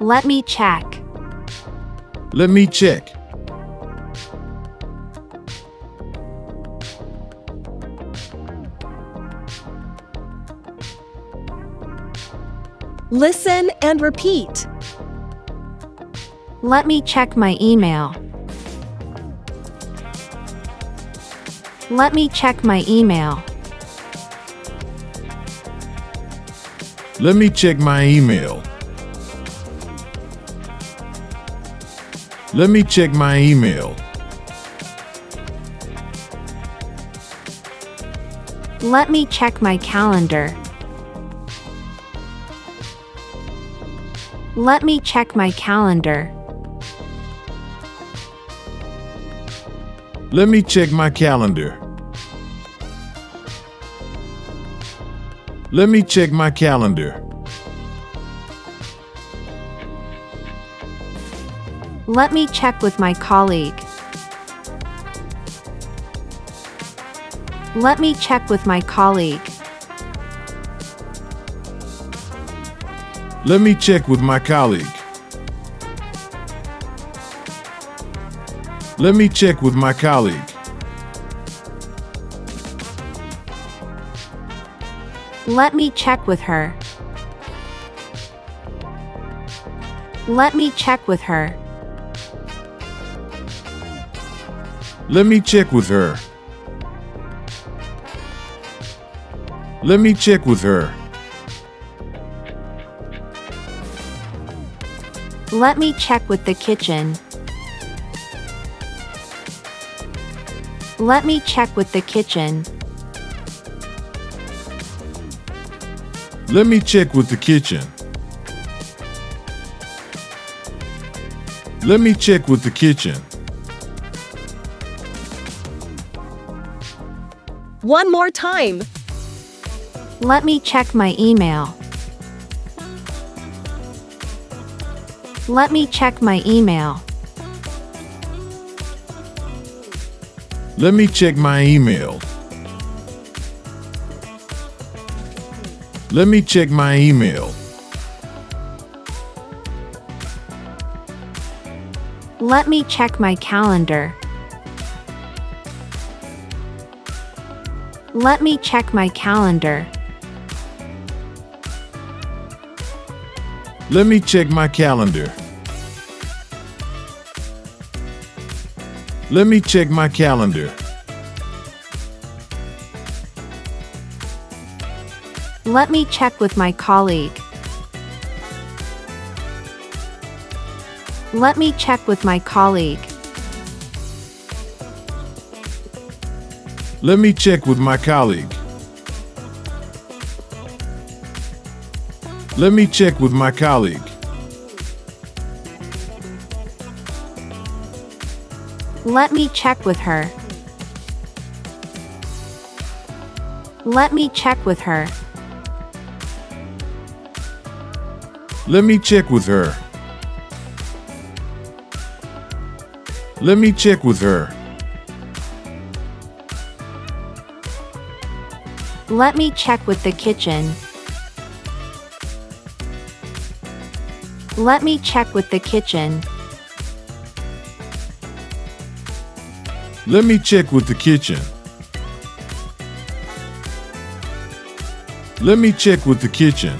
Let me check. Let me check. Listen and repeat. Let me check my email. Let me check my email. Let me check my email. Let me check my email. Let me check my calendar. Let me check my calendar. Let me check my calendar. Let me check my calendar. Let me check with my colleague. Let me check with my colleague. Let me check with my colleague. Let me check with my colleague. Let me check with her. Let me check with her. Let me check with her. Let me check with her. Let me check with the kitchen. Let me check with the kitchen. Let me check with the kitchen. Let me check with the kitchen. One more time. Let me check my email. Let me check my email. Let me check my email. Let me check my email. Let me check my calendar. Let me check my calendar. Let me check my calendar. Let me check my calendar. Let me check with my colleague. Let me check with my colleague. Let me check with my colleague. Let me check with my colleague. Let me check with her. Let me check with her. Let me check with her. Let me check with her. Let me check with the kitchen. Let me check with the kitchen. Let me check with the kitchen. Let me check with the kitchen.